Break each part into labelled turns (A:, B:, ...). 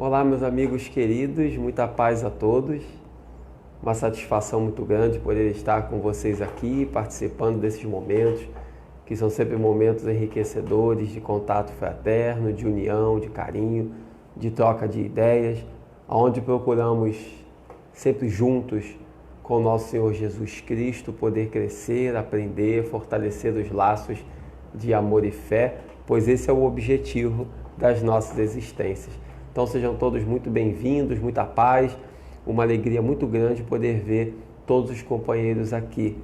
A: Olá, meus amigos queridos, muita paz a todos. Uma satisfação muito grande poder estar com vocês aqui, participando desses momentos, que são sempre momentos enriquecedores de contato fraterno, de união, de carinho, de troca de ideias, onde procuramos sempre juntos com o nosso Senhor Jesus Cristo poder crescer, aprender, fortalecer os laços de amor e fé, pois esse é o objetivo das nossas existências. Então sejam todos muito bem-vindos, muita paz, uma alegria muito grande poder ver todos os companheiros aqui.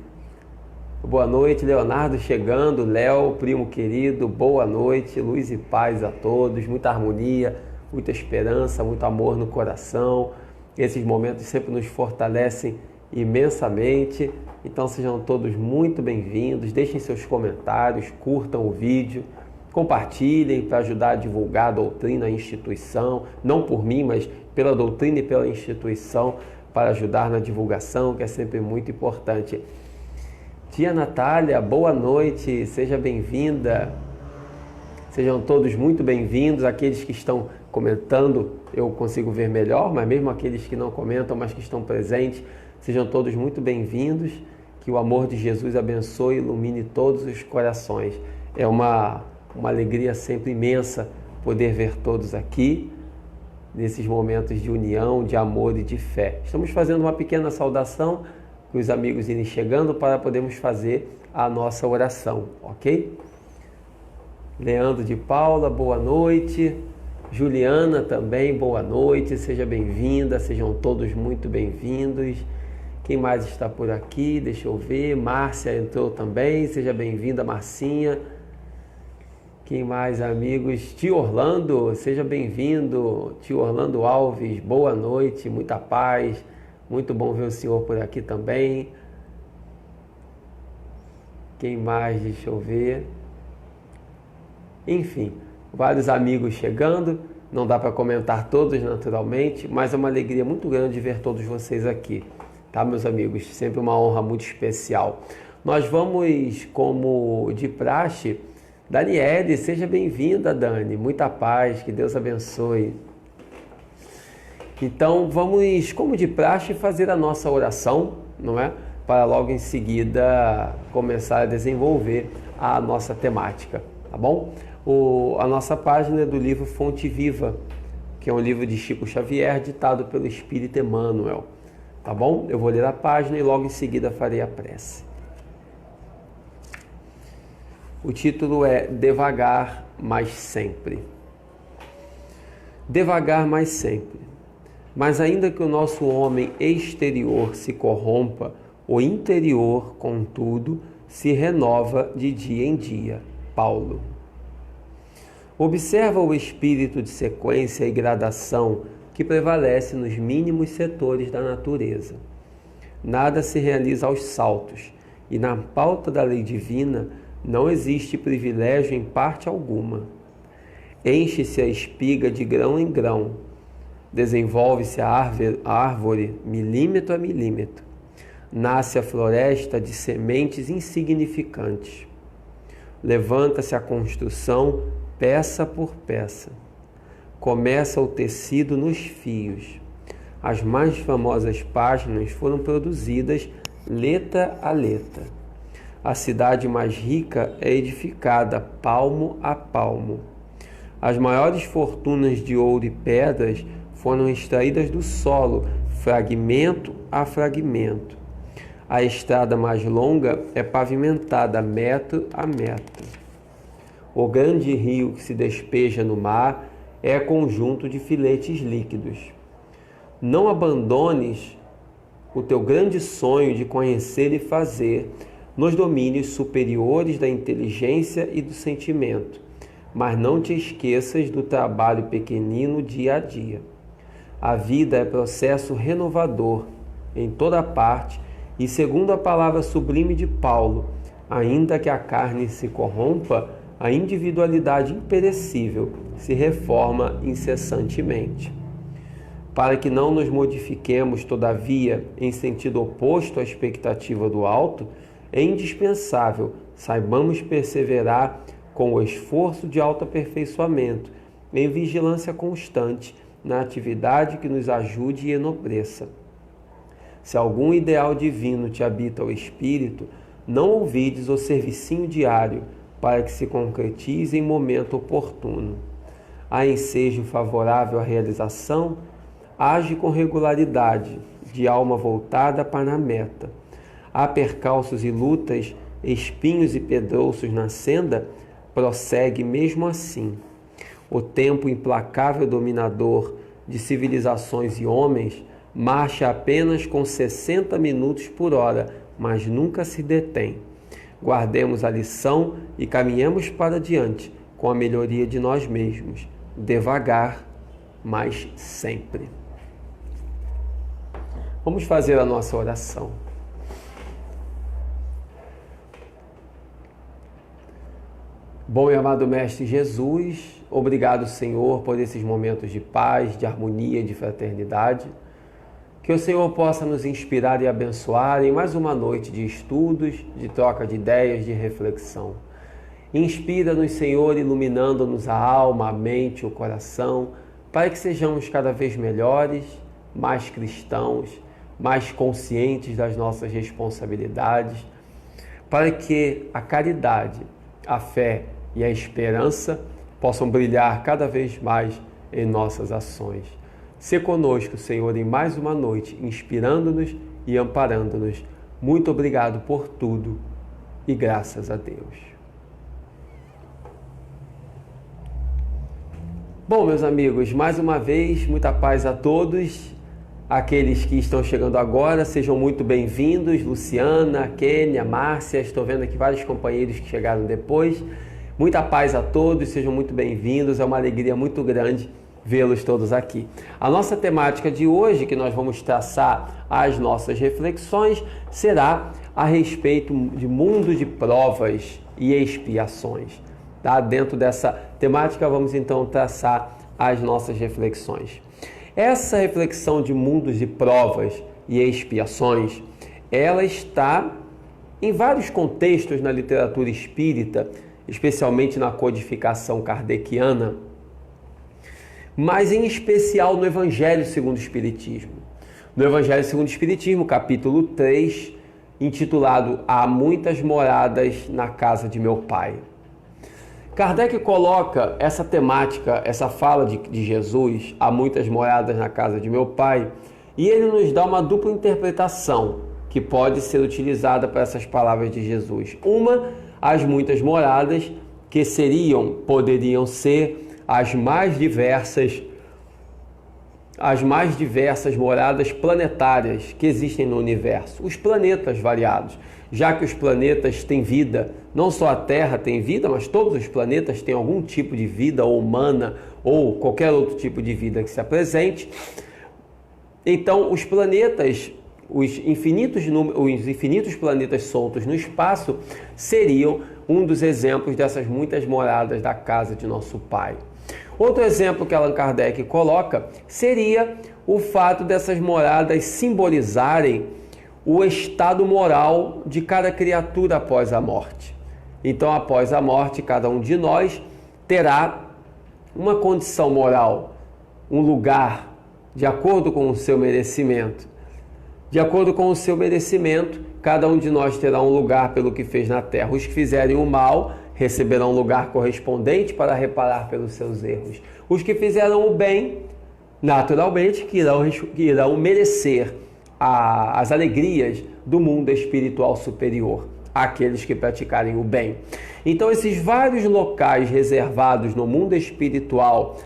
A: Boa noite, Leonardo chegando, Léo, primo querido, boa noite, luz e paz a todos, muita harmonia, muita esperança, muito amor no coração. Esses momentos sempre nos fortalecem imensamente, então sejam todos muito bem-vindos, deixem seus comentários, curtam o vídeo, compartilhem para ajudar a divulgar a doutrina, a instituição, não por mim, mas pela doutrina e pela instituição, para ajudar na divulgação, que é sempre muito importante. Tia Natália, boa noite, seja bem-vinda. Sejam todos muito bem-vindos, aqueles que estão comentando eu consigo ver melhor, mas mesmo aqueles que não comentam, mas que estão presentes, sejam todos muito bem-vindos, que o amor de Jesus abençoe e ilumine todos os corações. É uma alegria sempre imensa poder ver todos aqui, nesses momentos de união, de amor e de fé. Estamos fazendo uma pequena saudação, que os amigos irem chegando para podermos fazer a nossa oração, ok? Leandro de Paula, boa noite. Juliana também, boa noite, seja bem-vinda, sejam todos muito bem-vindos. Quem mais está por aqui? Deixa eu ver. Márcia entrou também, seja bem-vinda, Marcinha. Quem mais, amigos? Tio Orlando, seja bem-vindo. Tio Orlando Alves, boa noite, muita paz. Muito bom ver o senhor por aqui também. Quem mais? Deixa eu ver. Enfim, vários amigos chegando. Não dá para comentar todos naturalmente, mas é uma alegria muito grande ver todos vocês aqui. Tá, meus amigos? Sempre uma honra muito especial. Nós vamos, como de praxe, Daniele, seja bem-vinda, Dani. Muita paz, que Deus abençoe. Então, vamos, como de praxe, fazer a nossa oração, não é? Para logo em seguida começar a desenvolver a nossa temática, tá bom? A nossa página é do livro Fonte Viva, que é um livro de Chico Xavier, ditado pelo Espírito Emmanuel. Tá bom? Eu vou ler a página e logo em seguida farei a prece. O título é Devagar, mas sempre. Devagar, mas sempre. Mas ainda que o nosso homem exterior se corrompa, o interior, contudo, se renova de dia em dia. Paulo. Observa o espírito de sequência e gradação que prevalece nos mínimos setores da natureza. Nada se realiza aos saltos, e na pauta da lei divina não existe privilégio em parte alguma. Enche-se a espiga de grão em grão, desenvolve-se a árvore milímetro a milímetro, nasce a floresta de sementes insignificantes, levanta-se a construção peça por peça. Começa o tecido nos fios. As mais famosas páginas foram produzidas letra a letra. A cidade mais rica é edificada palmo a palmo. As maiores fortunas de ouro e pedras foram extraídas do solo, fragmento a fragmento. A estrada mais longa é pavimentada metro a metro. O grande rio que se despeja no mar é conjunto de filetes líquidos. Não abandones o teu grande sonho de conhecer e fazer nos domínios superiores da inteligência e do sentimento, mas não te esqueças do trabalho pequenino dia a dia. A vida é processo renovador em toda parte e, segundo a palavra sublime de Paulo, ainda que a carne se corrompa, a individualidade imperecível se reforma incessantemente. Para que não nos modifiquemos, todavia, em sentido oposto à expectativa do alto, é indispensável saibamos perseverar com o esforço de autoaperfeiçoamento, em vigilância constante na atividade que nos ajude e enobreça. Se algum ideal divino te habita o espírito, não ouvides o servicinho diário, para que se concretize em momento oportuno. Há ensejo favorável à realização, age com regularidade, de alma voltada para a meta. Há percalços e lutas, espinhos e pedrouços na senda, prossegue mesmo assim. O tempo implacável dominador de civilizações e homens marcha apenas com 60 minutos por hora, mas nunca se detém. Guardemos a lição e caminhemos para diante com a melhoria de nós mesmos, devagar, mas sempre. Vamos fazer a nossa oração. Bom e amado Mestre Jesus, obrigado, Senhor, por esses momentos de paz, de harmonia e de fraternidade. Que o Senhor possa nos inspirar e abençoar em mais uma noite de estudos, de troca de ideias, de reflexão. Inspira-nos, Senhor, iluminando-nos a alma, a mente, o coração, para que sejamos cada vez melhores, mais cristãos, mais conscientes das nossas responsabilidades, para que a caridade, a fé e a esperança possam brilhar cada vez mais em nossas ações. Sê conosco, Senhor, em mais uma noite, inspirando-nos e amparando-nos. Muito obrigado por tudo e graças a Deus. Bom, meus amigos, mais uma vez, muita paz a todos. Aqueles que estão chegando agora, sejam muito bem-vindos. Luciana, Kênia, Márcia, estou vendo aqui vários companheiros que chegaram depois. Muita paz a todos, sejam muito bem-vindos. É uma alegria muito grande vê-los todos aqui. A nossa temática de hoje, que nós vamos traçar as nossas reflexões, será a respeito de mundo de provas e expiações. Tá? Dentro dessa temática, vamos então traçar as nossas reflexões. Essa reflexão de mundos de provas e expiações, ela está em vários contextos na literatura espírita, especialmente na codificação kardeciana, mas em especial no Evangelho segundo o Espiritismo. No Evangelho segundo o Espiritismo, capítulo 3, intitulado Há muitas moradas na casa de meu Pai. Kardec coloca essa temática, essa fala de Jesus, há muitas moradas na casa de meu Pai, e ele nos dá uma dupla interpretação que pode ser utilizada para essas palavras de Jesus. Uma, as muitas moradas, que poderiam ser as mais diversas moradas planetárias que existem no universo, os planetas variados, já que os planetas têm vida, não só a Terra tem vida, mas todos os planetas têm algum tipo de vida, ou humana, ou qualquer outro tipo de vida que se apresente. Então, os planetas, os infinitos planetas soltos no espaço, seriam um dos exemplos dessas muitas moradas da casa de nosso Pai. Outro exemplo que Allan Kardec coloca seria o fato dessas moradas simbolizarem o estado moral de cada criatura após a morte. Então, após a morte, cada um de nós terá uma condição moral, um lugar, de acordo com o seu merecimento. De acordo com o seu merecimento, cada um de nós terá um lugar pelo que fez na terra. Os que fizerem o mal receberão um lugar correspondente para reparar pelos seus erros. Os que fizeram o bem, naturalmente, que irão merecer as alegrias do mundo espiritual superior, aqueles que praticarem o bem. Então, esses vários locais reservados no mundo espiritual,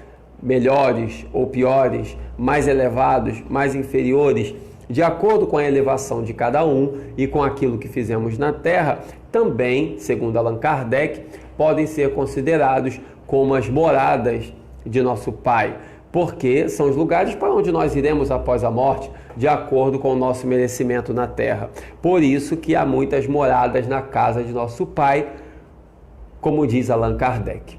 A: melhores ou piores, mais elevados, mais inferiores, de acordo com a elevação de cada um e com aquilo que fizemos na Terra, também, segundo Allan Kardec, podem ser considerados como as moradas de nosso Pai, porque são os lugares para onde nós iremos após a morte, de acordo com o nosso merecimento na Terra. Por isso que há muitas moradas na casa de nosso Pai, como diz Allan Kardec.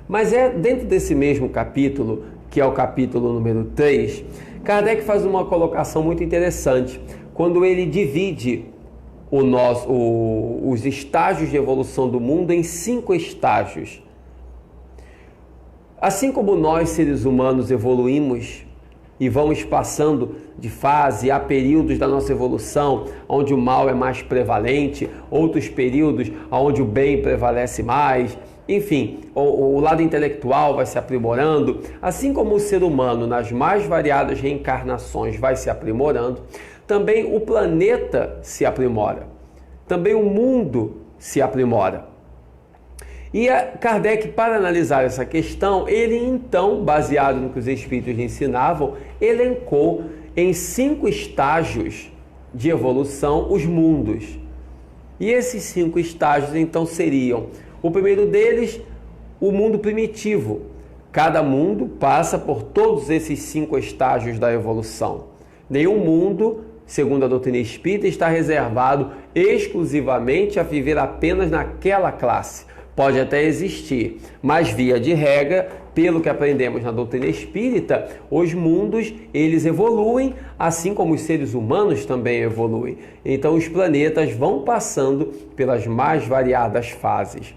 A: Mas é dentro desse mesmo capítulo, que é o capítulo número 3, Kardec faz uma colocação muito interessante, quando ele divide os estágios de evolução do mundo em 5 estágios. Assim como nós, seres humanos, evoluímos e vamos passando de fase, há períodos da nossa evolução onde o mal é mais prevalente, outros períodos onde o bem prevalece mais, enfim, o lado intelectual vai se aprimorando, assim como o ser humano nas mais variadas reencarnações vai se aprimorando, também o planeta se aprimora, também o mundo se aprimora. E Kardec, para analisar essa questão, ele então, baseado no que os espíritos lhe ensinavam, elencou em 5 estágios de evolução os mundos. E esses 5 estágios então seriam: o primeiro deles, o mundo primitivo. Cada mundo passa por todos esses 5 estágios da evolução. Nenhum mundo, segundo a doutrina espírita, está reservado exclusivamente a viver apenas naquela classe. Pode até existir, mas via de regra, pelo que aprendemos na doutrina espírita, os mundos, eles evoluem, assim como os seres humanos também evoluem. Então os planetas vão passando pelas mais variadas fases.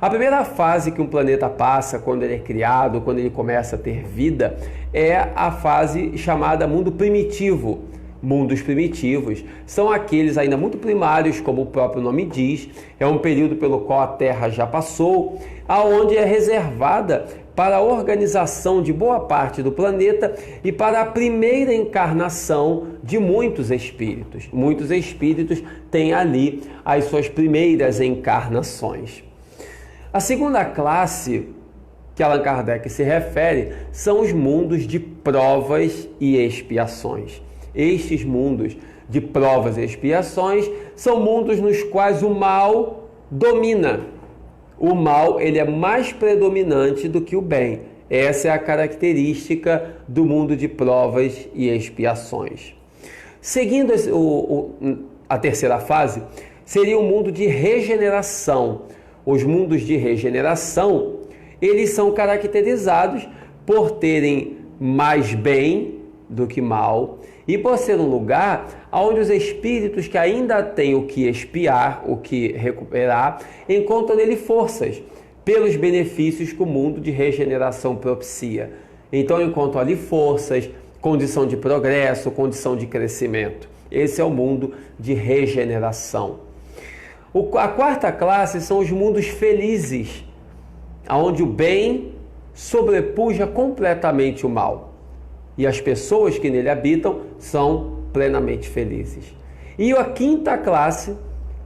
A: A primeira fase que um planeta passa quando ele é criado, quando ele começa a ter vida, é a fase chamada mundo primitivo. Mundos primitivos são aqueles ainda muito primários, como o próprio nome diz, é um período pelo qual a Terra já passou, aonde é reservada para a organização de boa parte do planeta e para a primeira encarnação de muitos espíritos. Muitos espíritos têm ali as suas primeiras encarnações. A segunda classe que Allan Kardec se refere são os mundos de provas e expiações. Estes mundos de provas e expiações são mundos nos quais o mal domina. O mal, ele é mais predominante do que o bem. Essa é a característica do mundo de provas e expiações. Seguindo a terceira fase, seria o mundo de regeneração. Os mundos de regeneração, eles são caracterizados por terem mais bem do que mal, e por ser um lugar onde os espíritos que ainda têm o que expiar, o que recuperar, encontram nele forças, pelos benefícios que o mundo de regeneração propicia. Então encontram ali forças, condição de progresso, condição de crescimento. Esse é o mundo de regeneração. A quarta classe são os mundos felizes, onde o bem sobrepuja completamente o mal. E as pessoas que nele habitam são plenamente felizes. E a quinta classe,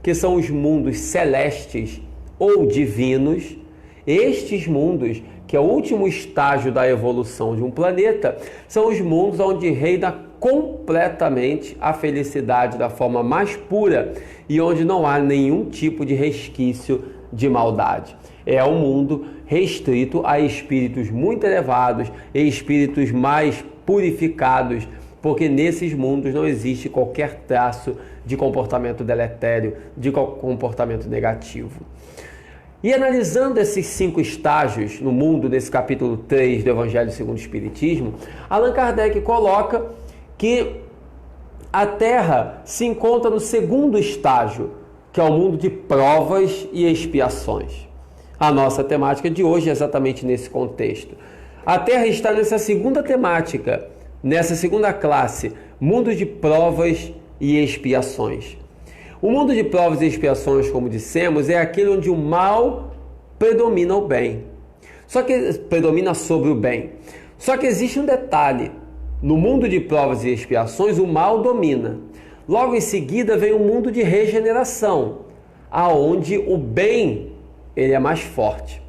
A: que são os mundos celestes ou divinos, estes mundos, que é o último estágio da evolução de um planeta, são os mundos onde reina completamente a felicidade da forma mais pura e onde não há nenhum tipo de resquício de maldade. É um mundo restrito a espíritos muito elevados e espíritos mais purificados, porque nesses mundos não existe qualquer traço de comportamento deletério, de comportamento negativo. E analisando esses 5 estágios no mundo, nesse capítulo 3 do Evangelho segundo o Espiritismo, Allan Kardec coloca que a Terra se encontra no segundo estágio, que é o mundo de provas e expiações. A nossa temática de hoje é exatamente nesse contexto. A Terra está nessa segunda temática, nessa segunda classe, mundo de provas e expiações. O mundo de provas e expiações, como dissemos, é aquele onde o mal predomina o bem. Só que predomina sobre o bem. Só que existe um detalhe. No mundo de provas e expiações, o mal domina. Logo em seguida vem o mundo de regeneração, aonde o bem ele é mais forte.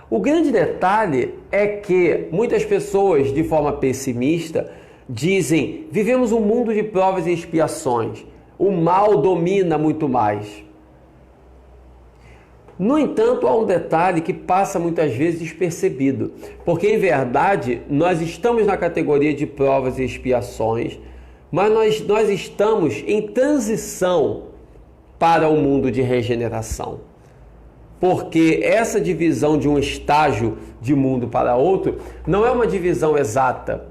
A: O grande detalhe é que muitas pessoas, de forma pessimista, dizem: vivemos um mundo de provas e expiações, o mal domina muito mais. No entanto, há um detalhe que passa muitas vezes despercebido, porque em verdade nós estamos na categoria de provas e expiações, mas nós estamos em transição para o mundo de regeneração. Porque essa divisão de um estágio de mundo para outro não é uma divisão exata.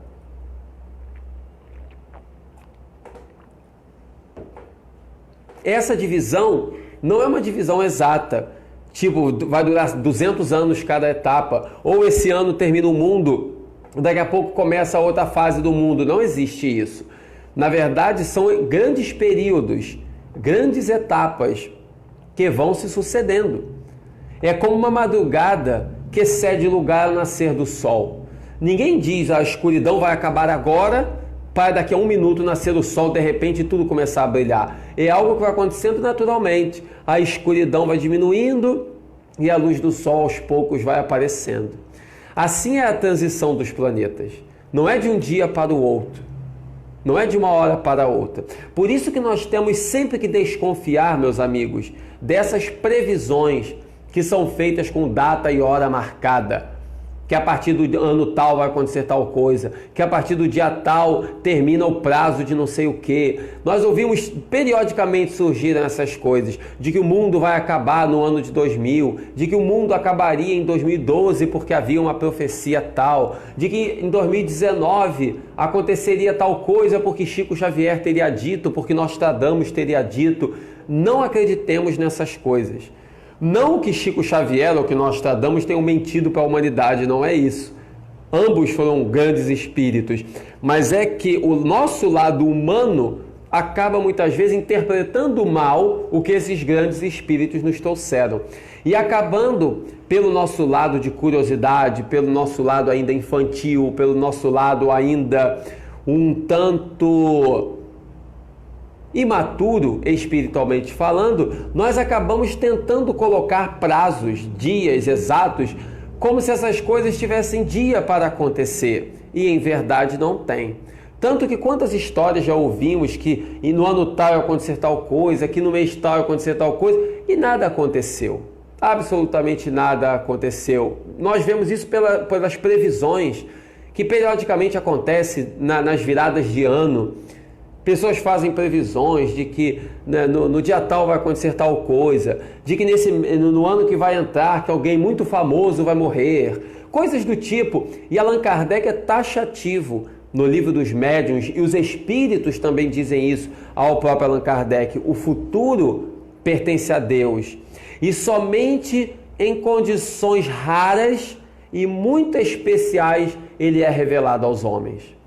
A: Essa divisão não é uma divisão exata Tipo, vai durar 200 anos cada etapa, ou esse ano termina o mundo, daqui a pouco começa outra fase do mundo. Não existe isso. Na verdade, são grandes períodos, grandes etapas que vão se sucedendo. É como uma madrugada que cede lugar ao nascer do sol. Ninguém diz a escuridão vai acabar agora, para daqui a 1 minuto nascer o sol, de repente tudo começar a brilhar. É algo que vai acontecendo naturalmente. A escuridão vai diminuindo e a luz do sol aos poucos vai aparecendo. Assim é a transição dos planetas. Não é de um dia para o outro. Não é de uma hora para outra. Por isso que nós temos sempre que desconfiar, meus amigos, dessas previsões que são feitas com data e hora marcada. Que a partir do ano tal vai acontecer tal coisa, que a partir do dia tal termina o prazo de não sei o que. Nós ouvimos periodicamente surgir essas coisas, de que o mundo vai acabar no ano de 2000, de que o mundo acabaria em 2012 porque havia uma profecia tal, de que em 2019 aconteceria tal coisa porque Chico Xavier teria dito, porque Nostradamus teria dito. Não acreditemos nessas coisas. Não que Chico Xavier ou que Nostradamus tenham mentido para a humanidade, não é isso. Ambos foram grandes espíritos, mas é que o nosso lado humano acaba muitas vezes interpretando mal o que esses grandes espíritos nos trouxeram. E acabando pelo nosso lado de curiosidade, pelo nosso lado ainda infantil, pelo nosso lado ainda um tanto imaturo espiritualmente falando, nós acabamos tentando colocar prazos, dias exatos, como se essas coisas tivessem dia para acontecer, e em verdade não tem. Tanto que quantas histórias já ouvimos que no ano tal ia acontecer tal coisa, que no mês tal ia acontecer tal coisa, e nada aconteceu. Absolutamente nada aconteceu. Nós vemos isso pelas previsões que periodicamente acontecem nas viradas de ano. Pessoas fazem previsões de que no dia tal vai acontecer tal coisa, de que no ano que vai entrar que alguém muito famoso vai morrer, coisas do tipo. E Allan Kardec é taxativo no livro dos médiuns, e os espíritos também dizem isso ao próprio Allan Kardec: o futuro pertence a Deus e somente em condições raras e muito especiais ele é revelado aos homens.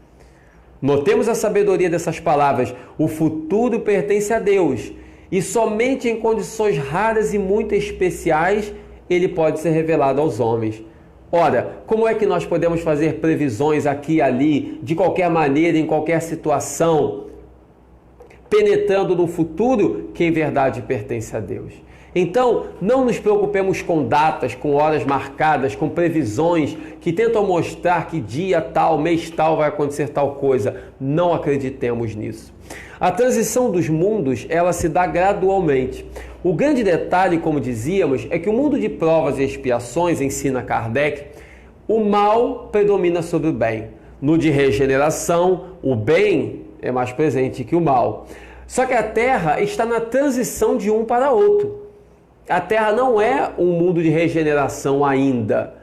A: Notemos a sabedoria dessas palavras: o futuro pertence a Deus e somente em condições raras e muito especiais ele pode ser revelado aos homens. Ora, como é que nós podemos fazer previsões aqui e ali, de qualquer maneira, em qualquer situação, penetrando no futuro que em verdade pertence a Deus? Então, não nos preocupemos com datas, com horas marcadas, com previsões que tentam mostrar que dia tal, mês tal vai acontecer tal coisa. Não acreditemos nisso. A transição dos mundos, ela se dá gradualmente. O grande detalhe, como dizíamos, é que o mundo de provas e expiações, ensina Kardec, o mal predomina sobre o bem. No de regeneração, o bem é mais presente que o mal. Só que a Terra está na transição de um para outro. A Terra não é um mundo de regeneração ainda,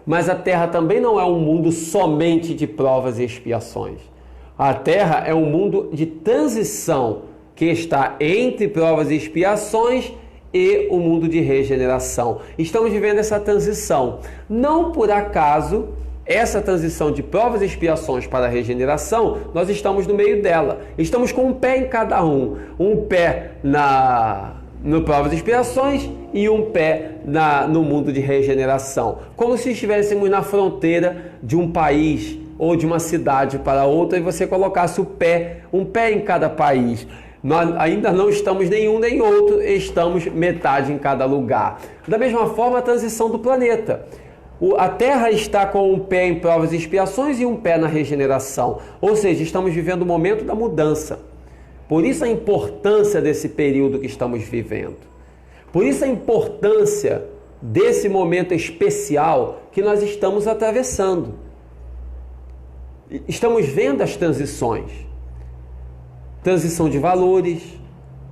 A: mas a Terra também não é um mundo somente de provas e expiações. A Terra é um mundo de transição que está entre provas e expiações e o mundo de regeneração. Estamos vivendo essa transição. Não por acaso, essa transição de provas e expiações para a regeneração, nós estamos no meio dela. Estamos com um pé em cada um. Um pé no provas e expiações e um pé no mundo de regeneração. Como se estivéssemos na fronteira de um país ou de uma cidade para outra e você colocasse um pé em cada país. Nós ainda não estamos nenhum nem outro, estamos metade em cada lugar. Da mesma forma, a transição do planeta. A Terra está com um pé em provas e expiações e um pé na regeneração. Ou seja, estamos vivendo o momento da mudança. Por isso a importância desse período que estamos vivendo. Por isso a importância desse momento especial que nós estamos atravessando. Estamos vendo as transições. Transição de valores,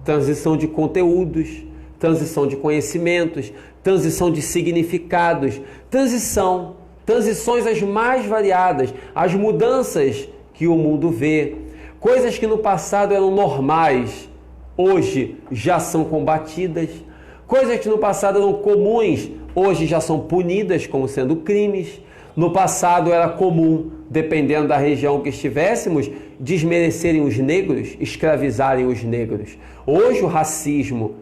A: transição de conteúdos, transição de conhecimentos, transição de significados, transições as mais variadas, as mudanças que o mundo vê. Coisas que no passado eram normais, hoje já são combatidas. Coisas que no passado eram comuns, hoje já são punidas como sendo crimes. No passado era comum, dependendo da região que estivéssemos, desmerecerem os negros, escravizarem os negros. Hoje o racismo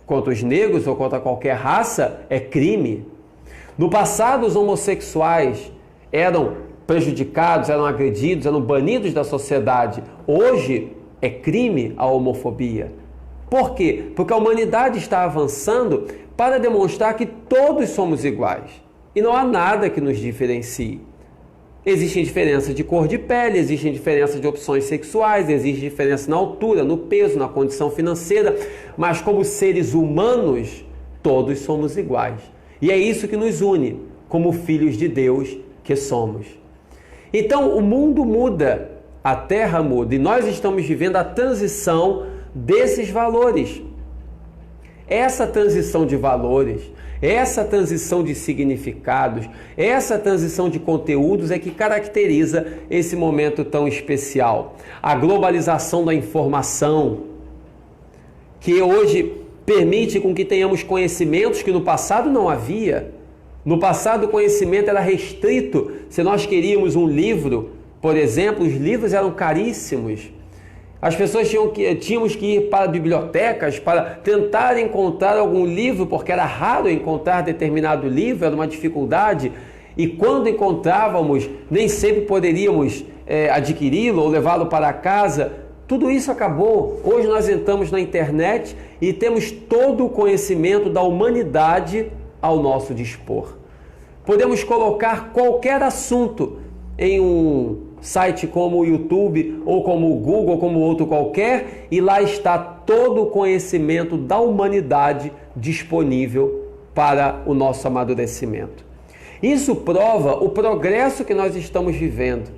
A: contra os negros ou contra qualquer raça é crime. No passado os homossexuais eram prejudicados, eram agredidos, eram banidos da sociedade. Hoje é crime a homofobia. Por quê? Porque a humanidade está avançando para demonstrar que todos somos iguais e não há nada que nos diferencie. Existem diferenças de cor de pele, existem diferenças de opções sexuais, existe diferença na altura, no peso, na condição financeira, mas como seres humanos, todos somos iguais. E é isso que nos une, como filhos de Deus que somos. Então, o mundo muda, a Terra muda, e nós estamos vivendo a transição desses valores. Essa transição de valores, essa transição de significados, essa transição de conteúdos é que caracteriza esse momento tão especial. A globalização da informação, que hoje permite com que tenhamos conhecimentos que no passado não havia. No passado o conhecimento era restrito. Se nós queríamos um livro, por exemplo, os livros eram caríssimos. As pessoas tínhamos que ir para bibliotecas para tentar encontrar algum livro, porque era raro encontrar determinado livro, era uma dificuldade. E quando encontrávamos, nem sempre poderíamos adquiri-lo ou levá-lo para casa. Tudo isso acabou. Hoje nós entramos na internet e temos todo o conhecimento da humanidade ao nosso dispor. Podemos colocar qualquer assunto em um site como o YouTube, ou como o Google, ou como outro qualquer, e lá está todo o conhecimento da humanidade disponível para o nosso amadurecimento. Isso prova o progresso que nós estamos vivendo.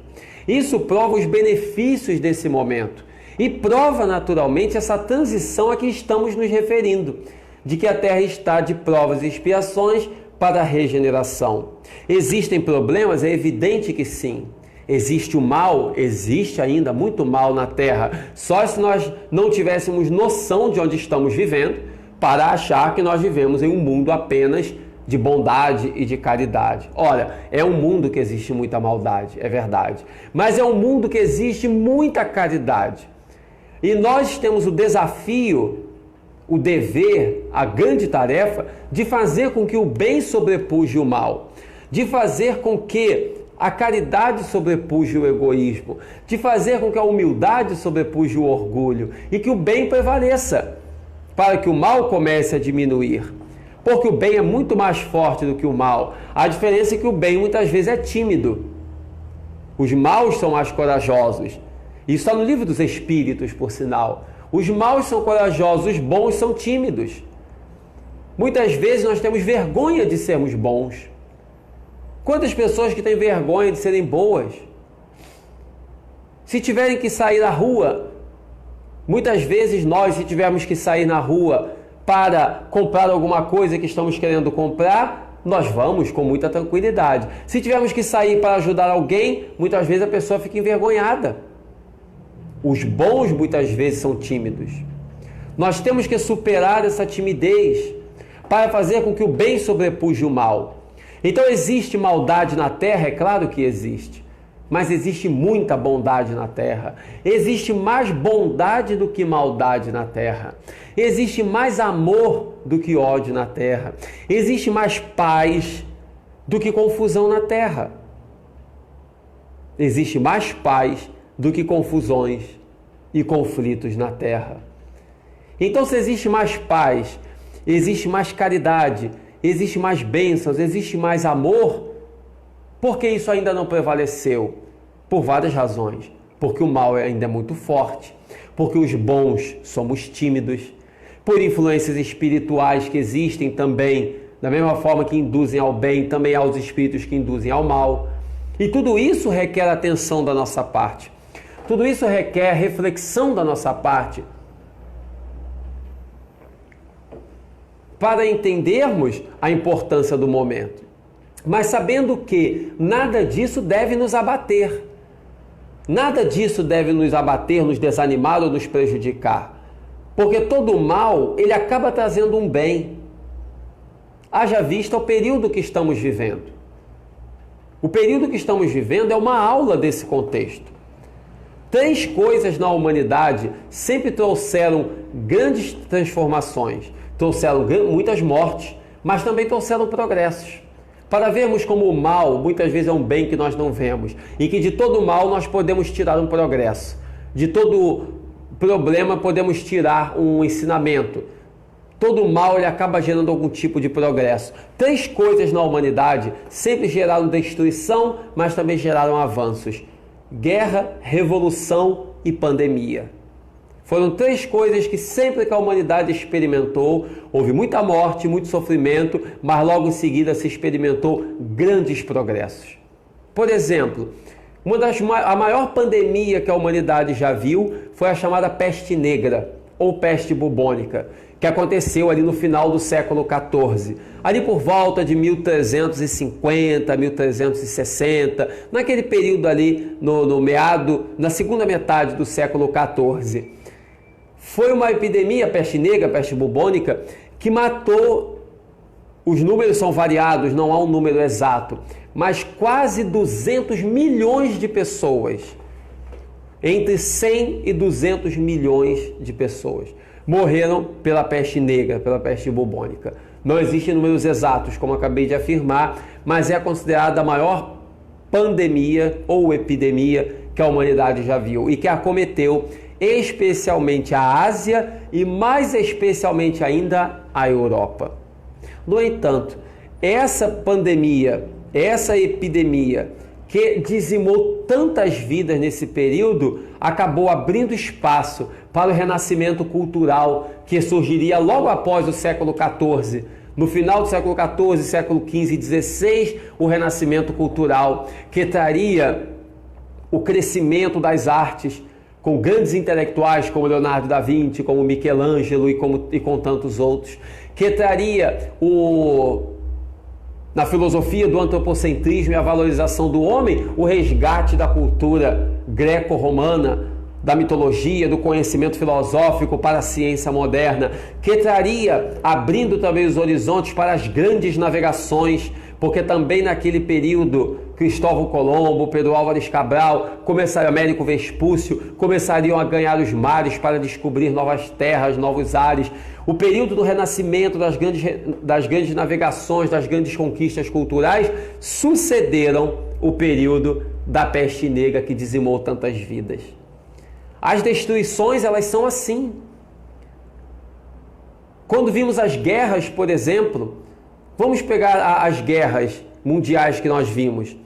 A: Isso prova os benefícios desse momento. E prova naturalmente essa transição a que estamos nos referindo, de que a Terra está de provas e expiações para a regeneração. Existem problemas? É evidente que sim. Existe o mal? Existe ainda muito mal na Terra. Só se nós não tivéssemos noção de onde estamos vivendo para achar que nós vivemos em um mundo apenas de bondade e de caridade. Olha, é um mundo que existe muita maldade, é verdade. Mas é um mundo que existe muita caridade. E nós temos o desafio, o dever, a grande tarefa de fazer com que o bem sobrepuje o mal, de fazer com que a caridade sobrepuje o egoísmo, de fazer com que a humildade sobrepuja o orgulho e que o bem prevaleça, para que o mal comece a diminuir. Porque o bem é muito mais forte do que o mal. A diferença é que o bem muitas vezes é tímido. Os maus são mais corajosos. Isso está no livro dos Espíritos, por sinal. Os maus são corajosos, os bons são tímidos. Muitas vezes nós temos vergonha de sermos bons. Quantas pessoas que têm vergonha de serem boas? Se tiverem que sair na rua, muitas vezes nós, se tivermos que sair na rua para comprar alguma coisa que estamos querendo comprar, nós vamos com muita tranquilidade. Se tivermos que sair para ajudar alguém, muitas vezes a pessoa fica envergonhada. Os bons muitas vezes são tímidos. Nós temos que superar essa timidez para fazer com que o bem sobrepuja o mal. Então existe maldade na Terra? É claro que existe. Mas existe muita bondade na Terra. Existe mais bondade do que maldade na Terra. Existe mais amor do que ódio na Terra. Existe mais paz do que confusão na Terra. Existe mais paz do que confusões e conflitos na Terra. Então, se existe mais paz, existe mais caridade, existe mais bênçãos, existe mais amor, por que isso ainda não prevaleceu? Por várias razões. Porque o mal ainda é muito forte, porque os bons somos tímidos, por influências espirituais que existem também, da mesma forma que induzem ao bem, também há os espíritos que induzem ao mal. E tudo isso requer atenção da nossa parte. Tudo isso requer reflexão da nossa parte, para entendermos a importância do momento, mas sabendo que nada disso deve nos abater, nada disso deve nos abater, nos desanimar ou nos prejudicar. Porque todo mal, ele acaba trazendo um bem. Haja vista o período que estamos vivendo. O período que estamos vivendo é uma aula desse contexto. 3 coisas na humanidade sempre trouxeram grandes transformações, trouxeram muitas mortes, mas também trouxeram progressos. Para vermos como o mal muitas vezes é um bem que nós não vemos e que de todo mal nós podemos tirar um progresso, de todo problema podemos tirar um ensinamento. Todo mal ele acaba gerando algum tipo de progresso. 3 coisas na humanidade sempre geraram destruição, mas também geraram avanços: guerra, revolução e pandemia. Foram 3 coisas que sempre que a humanidade experimentou, houve muita morte, muito sofrimento, mas logo em seguida se experimentou grandes progressos. Por exemplo, a maior pandemia que a humanidade já viu foi a chamada peste negra, ou peste bubônica, que aconteceu ali no final do século XIV, ali por volta de 1350, 1360, naquele período ali na segunda metade do século XIV. Foi uma epidemia, peste negra, peste bubônica, que matou, os números são variados, não há um número exato, mas quase 200 milhões de pessoas, entre 100 e 200 milhões de pessoas, morreram pela peste negra, pela peste bubônica. Não existem números exatos, como acabei de afirmar, mas é considerada a maior pandemia ou epidemia que a humanidade já viu e que acometeu especialmente a Ásia e mais especialmente ainda a Europa. No entanto, essa pandemia, essa epidemia que dizimou tantas vidas nesse período, acabou abrindo espaço para o renascimento cultural que surgiria logo após o século XIV. No final do século XIV, século XV e XVI, o renascimento cultural que traria o crescimento das artes, com grandes intelectuais como Leonardo da Vinci, como Michelangelo e com tantos outros, que traria na filosofia do antropocentrismo e a valorização do homem, o resgate da cultura greco-romana, da mitologia, do conhecimento filosófico para a ciência moderna, que traria, abrindo também os horizontes para as grandes navegações, porque também naquele período Cristóvão Colombo, Pedro Álvares Cabral, Américo Vespúcio começariam a ganhar os mares para descobrir novas terras, novos ares. O período do renascimento, das grandes navegações, das grandes conquistas culturais, sucederam o período da peste negra que dizimou tantas vidas. As destruições, elas são assim. Quando vimos as guerras, por exemplo, vamos pegar as guerras mundiais que nós vimos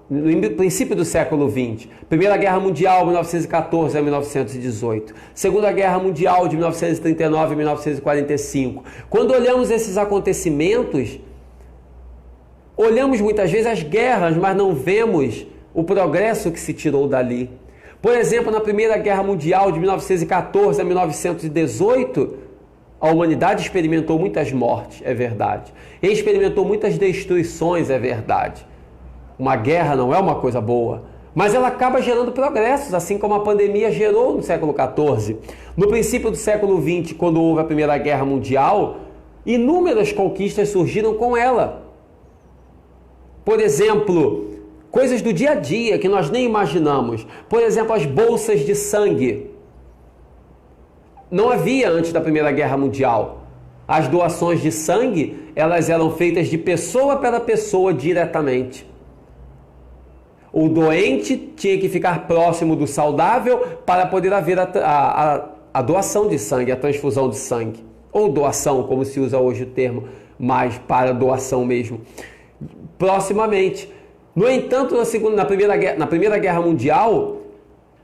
A: no princípio do século XX. Primeira Guerra Mundial, 1914 a 1918. Segunda Guerra Mundial, de 1939 a 1945. Quando olhamos esses acontecimentos, olhamos muitas vezes as guerras, mas não vemos o progresso que se tirou dali. Por exemplo, na Primeira Guerra Mundial, de 1914 a 1918, a humanidade experimentou muitas mortes, é verdade. E experimentou muitas destruições, é verdade. Uma guerra não é uma coisa boa, mas ela acaba gerando progressos, assim como a pandemia gerou no século XIV. No princípio do século XX, quando houve a Primeira Guerra Mundial, inúmeras conquistas surgiram com ela. Por exemplo, coisas do dia a dia que nós nem imaginamos. Por exemplo, as bolsas de sangue. Não havia antes da Primeira Guerra Mundial. As doações de sangue, elas eram feitas de pessoa para pessoa diretamente. O doente tinha que ficar próximo do saudável para poder haver a doação de sangue, a transfusão de sangue. Ou doação, como se usa hoje o termo, mas para doação mesmo. Proximamente. No entanto, na Primeira Guerra Mundial,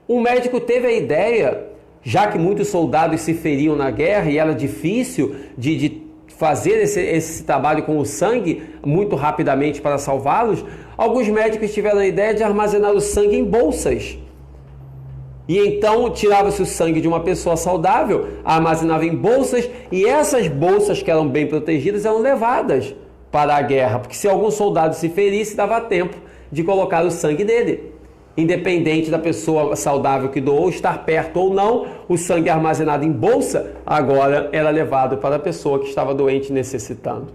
A: um médico teve a ideia, já que muitos soldados se feriam na guerra e era difícil de fazer esse trabalho com o sangue muito rapidamente para salvá-los, alguns médicos tiveram a ideia de armazenar o sangue em bolsas. E então tirava-se o sangue de uma pessoa saudável, armazenava em bolsas, e essas bolsas que eram bem protegidas eram levadas para a guerra, porque se algum soldado se ferisse, dava tempo de colocar o sangue dele. Independente da pessoa saudável que doou estar perto ou não, o sangue armazenado em bolsa agora era levado para a pessoa que estava doente e necessitando.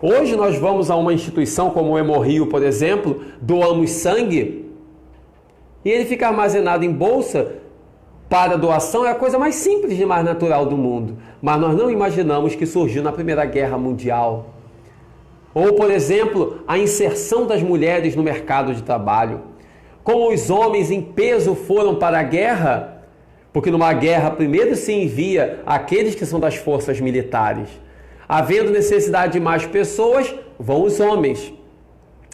A: Hoje nós vamos a uma instituição como o Hemorrio, por exemplo, doamos sangue e ele fica armazenado em bolsa para doação. É a coisa mais simples e mais natural do mundo. Mas nós não imaginamos que surgiu na Primeira Guerra Mundial. Ou, por exemplo, a inserção das mulheres no mercado de trabalho. Como os homens em peso foram para a guerra, porque numa guerra primeiro se envia aqueles que são das forças militares. Havendo necessidade de mais pessoas, vão os homens.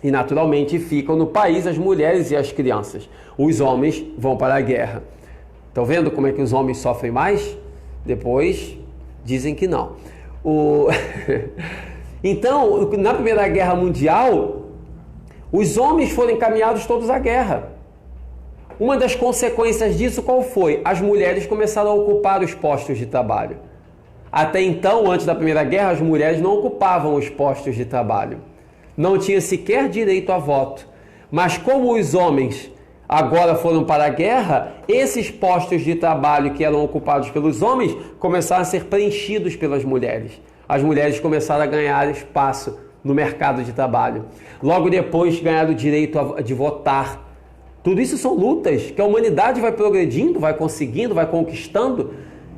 A: E naturalmente ficam no país as mulheres e as crianças. Os homens vão para a guerra. Estão vendo como é que os homens sofrem mais? Depois dizem que não. Então, na Primeira Guerra Mundial, os homens foram encaminhados todos à guerra. Uma das consequências disso qual foi? As mulheres começaram a ocupar os postos de trabalho. Até então, antes da Primeira Guerra, as mulheres não ocupavam os postos de trabalho. Não tinham sequer direito a voto. Mas como os homens agora foram para a guerra, esses postos de trabalho que eram ocupados pelos homens começaram a ser preenchidos pelas mulheres. As mulheres começaram a ganhar espaço no mercado de trabalho. Logo depois ganharam o direito de votar. Tudo isso são lutas que a humanidade vai progredindo, vai conseguindo, vai conquistando.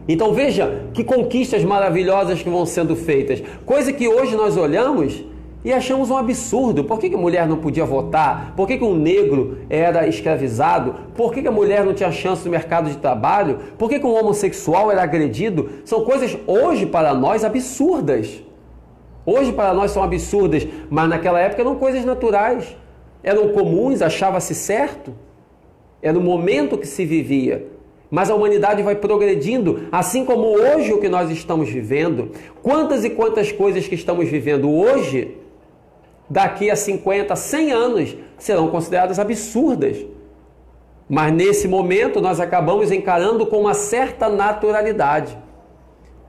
A: Então veja que conquistas maravilhosas que vão sendo feitas. Coisa que hoje nós olhamos e achamos um absurdo. Por que a mulher não podia votar? Por que um negro era escravizado? Por que a mulher não tinha chance no mercado de trabalho? Por que um homossexual era agredido? São coisas hoje para nós absurdas. Hoje para nós são absurdas, mas naquela época eram coisas naturais. Eram comuns, achava-se certo. Era o momento que se vivia. Mas a humanidade vai progredindo, assim como hoje o que nós estamos vivendo. Quantas e quantas coisas que estamos vivendo hoje, daqui a 50, 100 anos, serão consideradas absurdas. Mas nesse momento nós acabamos encarando com uma certa naturalidade.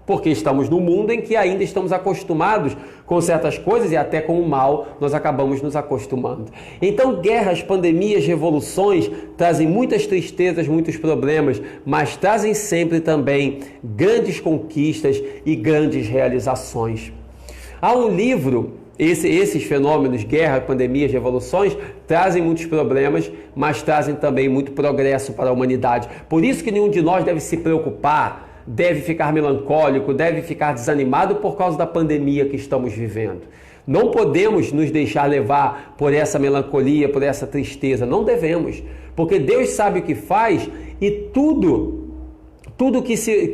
A: Porque estamos num mundo em que ainda estamos acostumados com certas coisas e até com o mal nós acabamos nos acostumando. Então guerras, pandemias, revoluções trazem muitas tristezas, muitos problemas, mas trazem sempre também grandes conquistas e grandes realizações. Há um livro, esses fenômenos, guerra, pandemias, revoluções, trazem muitos problemas, mas trazem também muito progresso para a humanidade. Por isso que nenhum de nós deve se preocupar, deve ficar melancólico, deve ficar desanimado por causa da pandemia que estamos vivendo. Não podemos nos deixar levar por essa melancolia, por essa tristeza. Não devemos, porque Deus sabe o que faz e tudo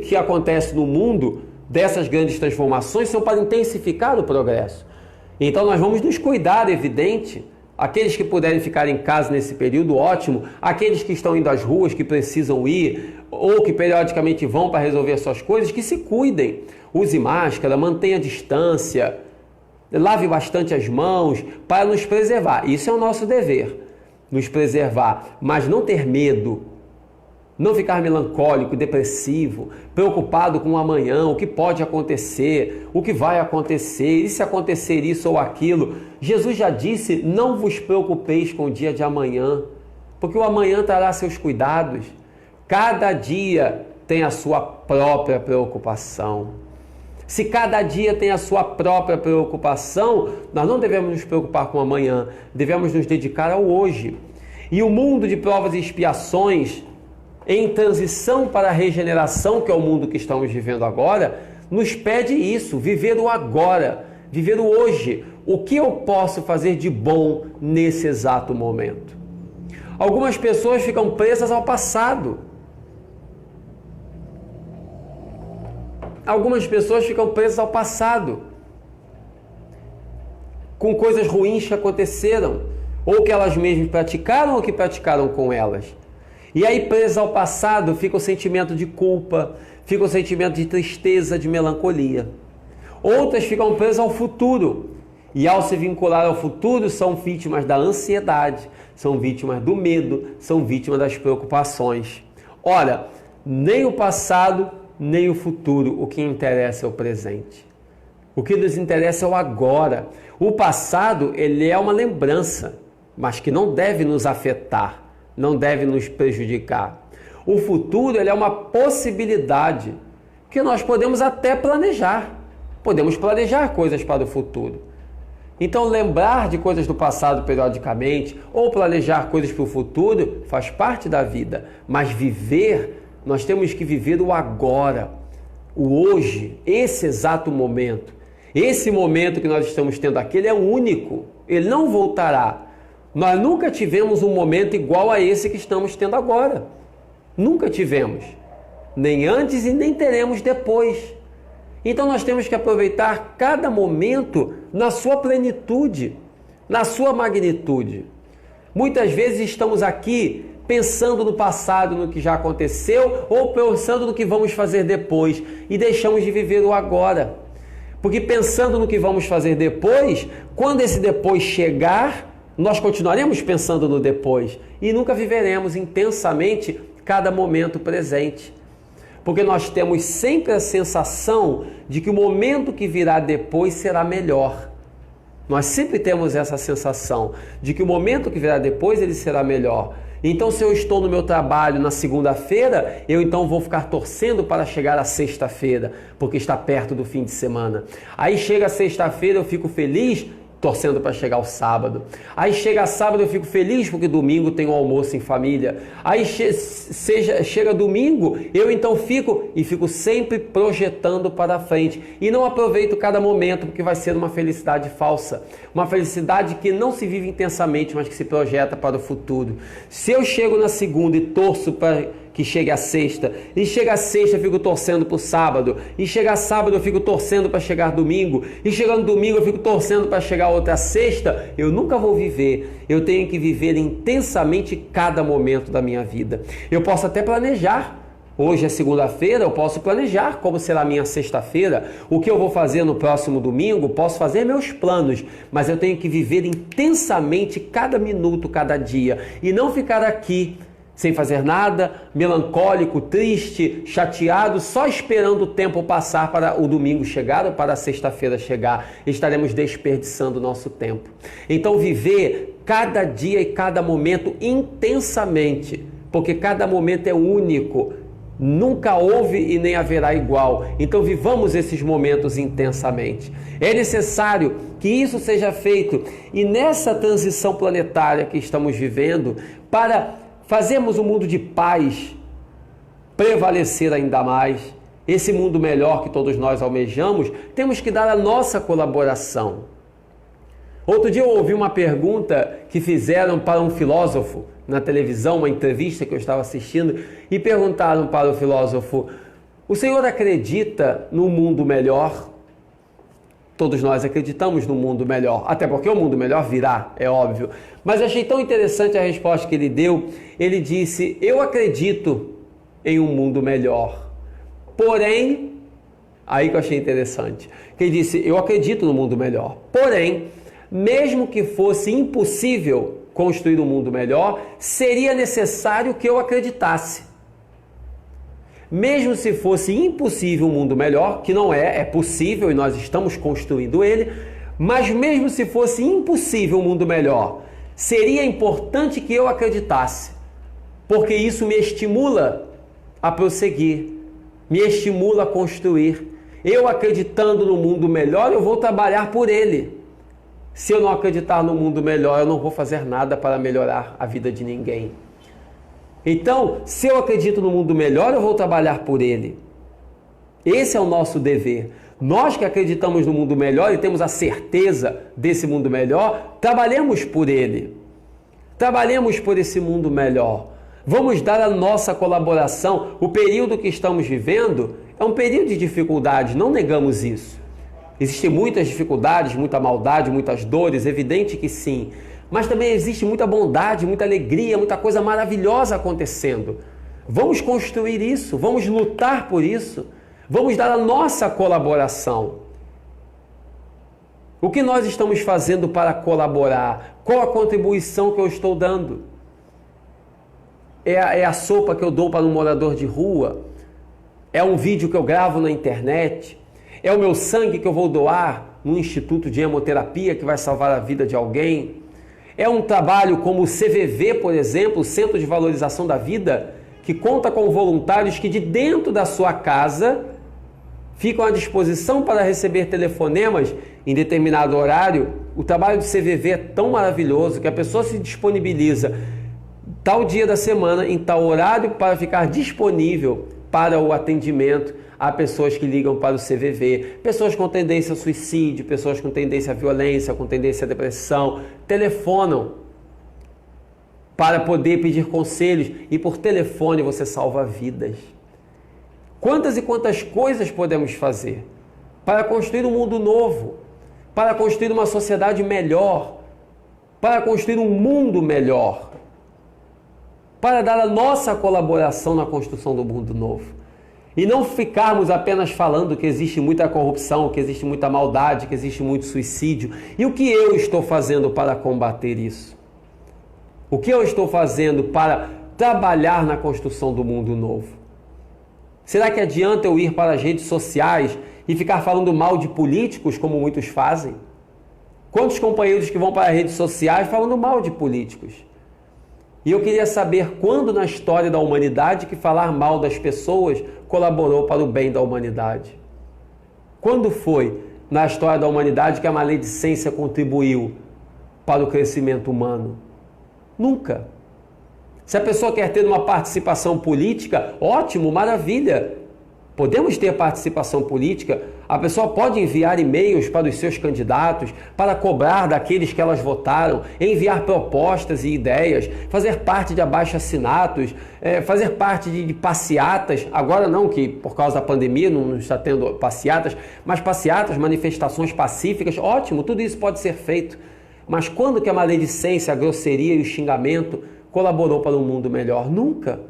A: que acontece no mundo, dessas grandes transformações, são para intensificar o progresso. Então nós vamos nos cuidar, evidente. Aqueles que puderem ficar em casa nesse período, ótimo. Aqueles que estão indo às ruas, que precisam ir, ou que periodicamente vão para resolver suas coisas, que se cuidem. Use máscara, mantenha distância, lave bastante as mãos para nos preservar. Isso é o nosso dever, nos preservar, mas não ter medo. Não ficar melancólico, depressivo, preocupado com o amanhã, o que pode acontecer, o que vai acontecer, e se acontecer isso ou aquilo. Jesus já disse, não vos preocupeis com o dia de amanhã, porque o amanhã trará seus cuidados. Cada dia tem a sua própria preocupação. Se cada dia tem a sua própria preocupação, nós não devemos nos preocupar com o amanhã, devemos nos dedicar ao hoje. E o mundo de provas e expiações, em transição para a regeneração, que é o mundo que estamos vivendo agora, nos pede isso, viver o agora, viver o hoje. O que eu posso fazer de bom nesse exato momento? Algumas pessoas ficam presas ao passado. Algumas pessoas ficam presas ao passado, com coisas ruins que aconteceram, ou que elas mesmas praticaram ou que praticaram com elas. E aí, presa ao passado, fica o sentimento de culpa, fica o sentimento de tristeza, de melancolia. Outras ficam presas ao futuro. E ao se vincular ao futuro, são vítimas da ansiedade, são vítimas do medo, são vítimas das preocupações. Ora, nem o passado, nem o futuro, o que interessa é o presente. O que nos interessa é o agora. O passado, ele é uma lembrança, mas que não deve nos afetar. não deve nos prejudicar. O futuro ele é uma possibilidade que nós podemos até planejar. Podemos planejar coisas para o futuro. Então, lembrar de coisas do passado periodicamente ou planejar coisas para o futuro faz parte da vida. Mas viver, nós temos que viver o agora, o hoje, esse exato momento. Esse momento que nós estamos tendo aqui, ele é único, ele não voltará. Nós nunca tivemos um momento igual a esse que estamos tendo agora. Nunca tivemos. Nem antes e nem teremos depois. Então nós temos que aproveitar cada momento na sua plenitude, na sua magnitude. Muitas vezes estamos aqui pensando no passado, no que já aconteceu, ou pensando no que vamos fazer depois e deixamos de viver o agora. Porque pensando no que vamos fazer depois, quando esse depois chegar, nós continuaremos pensando no depois e nunca viveremos intensamente cada momento presente. Porque nós temos sempre a sensação de que o momento que virá depois será melhor. Nós sempre temos essa sensação de que o momento que virá depois ele será melhor. Então, se eu estou no meu trabalho na segunda-feira, eu então vou ficar torcendo para chegar à sexta-feira, porque está perto do fim de semana. Aí chega a sexta-feira, eu fico feliz, torcendo para chegar o sábado. Aí chega sábado, eu fico feliz porque domingo tem um almoço em família. Aí chega domingo, eu então fico sempre projetando para frente e não aproveito cada momento porque vai ser uma felicidade falsa, uma felicidade que não se vive intensamente, mas que se projeta para o futuro. Se eu chego na segunda e torço para que chegue a sexta, e chega a sexta eu fico torcendo para o sábado, e chega a sábado eu fico torcendo para chegar domingo, e chegando domingo eu fico torcendo para chegar outra sexta, eu nunca vou viver. Eu tenho que viver intensamente cada momento da minha vida. Eu posso até planejar. Hoje é segunda-feira, eu posso planejar como será a minha sexta-feira, o que eu vou fazer no próximo domingo, posso fazer meus planos, mas eu tenho que viver intensamente cada minuto, cada dia, e não ficar aqui sem fazer nada, melancólico, triste, chateado, só esperando o tempo passar para o domingo chegar ou para a sexta-feira chegar. Estaremos desperdiçando o nosso tempo. Então, viver cada dia e cada momento intensamente, porque cada momento é único. Nunca houve e nem haverá igual. Então vivamos esses momentos intensamente. É necessário que isso seja feito. E nessa transição planetária que estamos vivendo, para fazermos um mundo de paz prevalecer ainda mais, esse mundo melhor que todos nós almejamos, temos que dar a nossa colaboração. Outro dia eu ouvi uma pergunta que fizeram para um filósofo na televisão, uma entrevista que eu estava assistindo, e perguntaram para o filósofo: o senhor acredita no mundo melhor? Todos nós acreditamos no mundo melhor, até porque o mundo melhor virá, é óbvio. Mas eu achei tão interessante a resposta que ele deu. Ele disse: eu acredito em um mundo melhor. Porém, aí que eu achei interessante, que ele disse: eu acredito no mundo melhor. Porém, mesmo que fosse impossível construir um mundo melhor, seria necessário que eu acreditasse. Mesmo se fosse impossível um mundo melhor, que não é possível e nós estamos construindo ele, mas mesmo se fosse impossível um mundo melhor, seria importante que eu acreditasse, porque isso me estimula a prosseguir, me estimula a construir. Eu acreditando no mundo melhor, eu vou trabalhar por ele. Se eu não acreditar no mundo melhor, eu não vou fazer nada para melhorar a vida de ninguém. Então, se eu acredito no mundo melhor, eu vou trabalhar por ele. Esse é o nosso dever. Nós que acreditamos no mundo melhor e temos a certeza desse mundo melhor, trabalhemos por ele. Trabalhemos por esse mundo melhor. Vamos dar a nossa colaboração. O período que estamos vivendo é um período de dificuldade, não negamos isso. Existem muitas dificuldades, muita maldade, muitas dores, evidente que sim. Mas também existe muita bondade, muita alegria, muita coisa maravilhosa acontecendo. Vamos construir isso, vamos lutar por isso, vamos dar a nossa colaboração. O que nós estamos fazendo para colaborar? Qual a contribuição que eu estou dando? É a sopa que eu dou para um morador de rua? É um vídeo que eu gravo na internet? É o meu sangue que eu vou doar num instituto de hemoterapia que vai salvar a vida de alguém? É um trabalho como o CVV, por exemplo, o Centro de Valorização da Vida, que conta com voluntários que de dentro da sua casa ficam à disposição para receber telefonemas em determinado horário. O trabalho do CVV é tão maravilhoso que a pessoa se disponibiliza tal dia da semana, em tal horário, para ficar disponível para o atendimento a pessoas que ligam para o CVV, pessoas com tendência ao suicídio, pessoas com tendência à violência, com tendência à depressão, telefonam para poder pedir conselhos e por telefone você salva vidas. Quantas e quantas coisas podemos fazer para construir um mundo novo, para construir uma sociedade melhor, para construir um mundo melhor, para dar a nossa colaboração na construção do mundo novo. E não ficarmos apenas falando que existe muita corrupção, que existe muita maldade, que existe muito suicídio. E o que eu estou fazendo para combater isso? O que eu estou fazendo para trabalhar na construção do mundo novo? Será que adianta eu ir para as redes sociais e ficar falando mal de políticos, como muitos fazem? Quantos companheiros que vão para as redes sociais falando mal de políticos? E eu queria saber quando na história da humanidade que falar mal das pessoas colaborou para o bem da humanidade. Quando foi na história da humanidade que a maledicência contribuiu para o crescimento humano? Nunca. Se a pessoa quer ter uma participação política, ótimo, maravilha. Podemos ter participação política. A pessoa pode enviar e-mails para os seus candidatos, para cobrar daqueles que elas votaram, enviar propostas e ideias, fazer parte de abaixo-assinatos, fazer parte de passeatas. Agora não, que por causa da pandemia não está tendo passeatas, mas passeatas, manifestações pacíficas, ótimo, tudo isso pode ser feito. Mas quando que a maledicência, a grosseria e o xingamento colaborou para um mundo melhor? Nunca.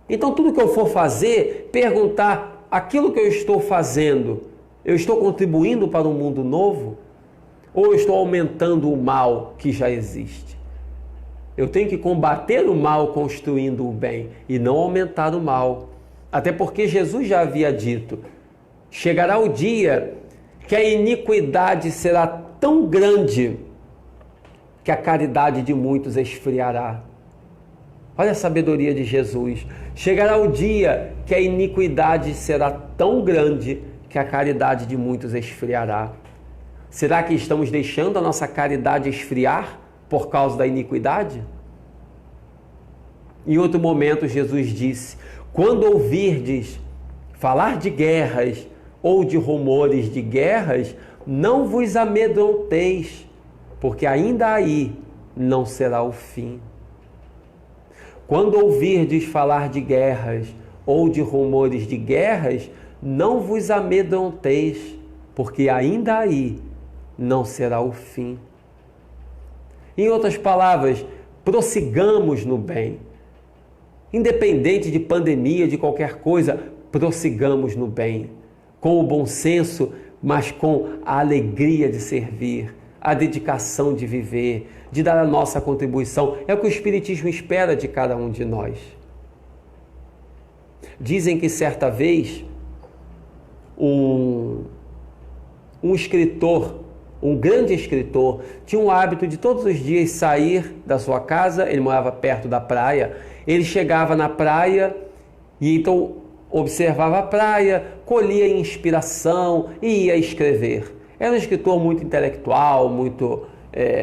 A: Então tudo que eu for fazer, perguntar, aquilo que eu estou fazendo, eu estou contribuindo para um mundo novo? Ou eu estou aumentando o mal que já existe? Eu tenho que combater o mal construindo o bem e não aumentar o mal. Até porque Jesus já havia dito, chegará o dia que a iniquidade será tão grande que a caridade de muitos esfriará. Olha a sabedoria de Jesus. Chegará o dia que a iniquidade será tão grande que a caridade de muitos esfriará. Será que estamos deixando a nossa caridade esfriar por causa da iniquidade? Em outro momento, Jesus disse, quando ouvirdes falar de guerras ou de rumores de guerras, não vos amedronteis, porque ainda aí não será o fim. Quando ouvirdes falar de guerras ou de rumores de guerras, não vos amedronteis, porque ainda aí não será o fim. Em outras palavras, prossigamos no bem. Independente de pandemia, de qualquer coisa, prossigamos no bem. Com o bom senso, mas com a alegria de servir, a dedicação de viver, de dar a nossa contribuição. É o que o Espiritismo espera de cada um de nós. Dizem que certa vez um escritor, um grande escritor, tinha o hábito de todos os dias sair da sua casa. Ele morava perto da praia. Ele chegava na praia e então observava a praia, colhia inspiração e ia escrever. Era um escritor muito intelectual, muito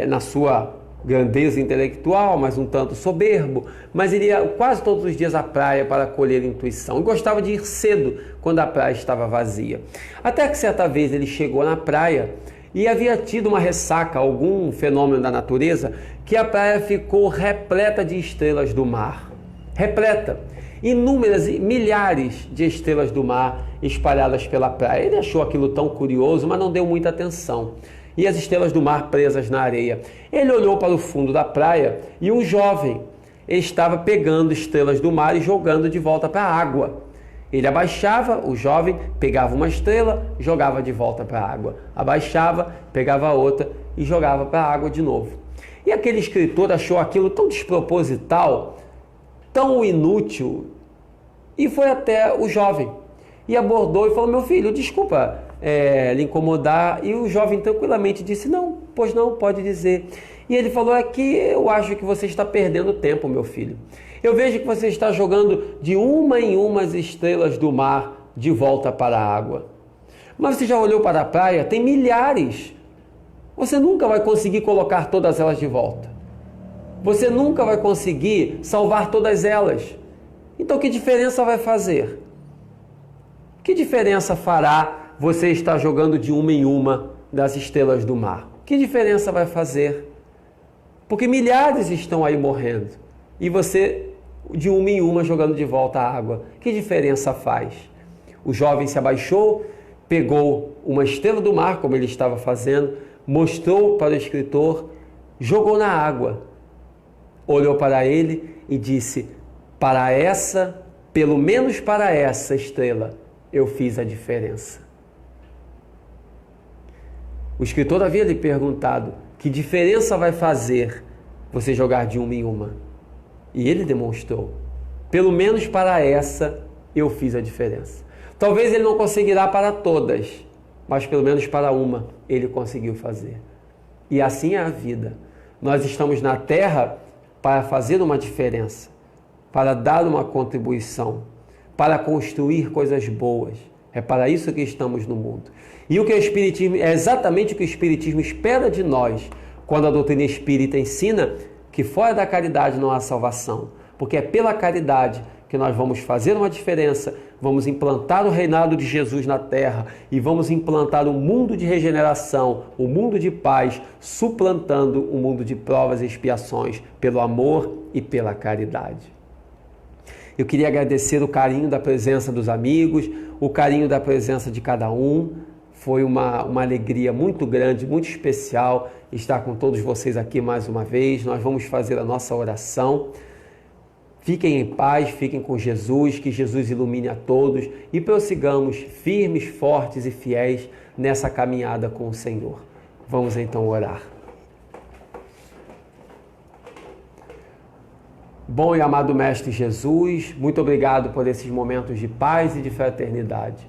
A: na sua grandeza intelectual, mas um tanto soberbo, mas ele ia quase todos os dias à praia para colher intuição. E gostava de ir cedo, quando a praia estava vazia. Até que certa vez ele chegou na praia e havia tido uma ressaca, algum fenômeno da natureza, que a praia ficou repleta de estrelas do mar. Repleta. Inúmeras, milhares de estrelas do mar espalhadas pela praia. Ele achou aquilo tão curioso, mas não deu muita atenção. E as estrelas do mar presas na areia. Ele olhou para o fundo da praia e um jovem estava pegando estrelas do mar e jogando de volta para a água. Ele abaixava, o jovem pegava uma estrela, jogava de volta para a água. Abaixava, pegava outra e jogava para a água de novo. E aquele escritor achou aquilo tão desproposital, tão inútil, e foi até o jovem e abordou e falou: meu filho, desculpa lhe incomodar. E o jovem tranquilamente disse: não, pois não, pode dizer. E ele falou: é que eu acho que você está perdendo tempo, meu filho. Eu vejo que você está jogando de uma em umas estrelas do mar de volta para a água. Mas você já olhou para a praia? Tem milhares. Você nunca vai conseguir colocar todas elas de volta. Você nunca vai conseguir salvar todas elas. Então que diferença vai fazer? Que diferença fará você estar jogando de uma em uma das estrelas do mar? Que diferença vai fazer? Porque milhares estão aí morrendo e você de uma em uma jogando de volta a água. Que diferença faz? O jovem se abaixou, pegou uma estrela do mar, como ele estava fazendo, mostrou para o escritor, jogou na água, olhou para ele e disse: para essa, pelo menos para essa estrela, eu fiz a diferença. O escritor havia lhe perguntado: que diferença vai fazer você jogar de uma em uma? E ele demonstrou: pelo menos para essa eu fiz a diferença. Talvez ele não conseguirá para todas, mas pelo menos para uma ele conseguiu fazer. E assim é a vida. Nós estamos na terra para fazer uma diferença, para dar uma contribuição, para construir coisas boas. É para isso que estamos no mundo. E o que o Espiritismo é exatamente o que o Espiritismo espera de nós, quando a doutrina espírita ensina que fora da caridade não há salvação, porque é pela caridade que nós vamos fazer uma diferença, vamos implantar o reinado de Jesus na terra e vamos implantar um mundo de regeneração, um mundo de paz, suplantando um mundo de provas e expiações pelo amor e pela caridade. Eu queria agradecer o carinho da presença dos amigos, o carinho da presença de cada um. Foi uma alegria muito grande, muito especial estar com todos vocês aqui mais uma vez. Nós vamos fazer a nossa oração. Fiquem em paz, fiquem com Jesus, que Jesus ilumine a todos e prossigamos firmes, fortes e fiéis nessa caminhada com o Senhor. Vamos então orar. Bom e amado Mestre Jesus, muito obrigado por esses momentos de paz e de fraternidade.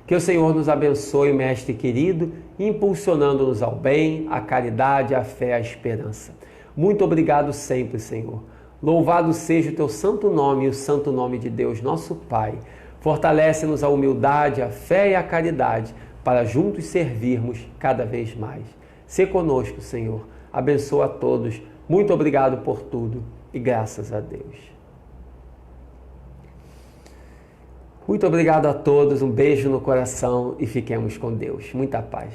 A: Que o Senhor nos abençoe, Mestre querido, impulsionando-nos ao bem, à caridade, à fé, à esperança. Muito obrigado sempre, Senhor. Louvado seja o teu santo nome e o santo nome de Deus, nosso Pai. Fortalece-nos a humildade, a fé e a caridade, para juntos servirmos cada vez mais. Sê conosco, Senhor. Abençoa a todos. Muito obrigado por tudo e graças a Deus. Muito obrigado a todos, um beijo no coração e fiquemos com Deus. Muita paz.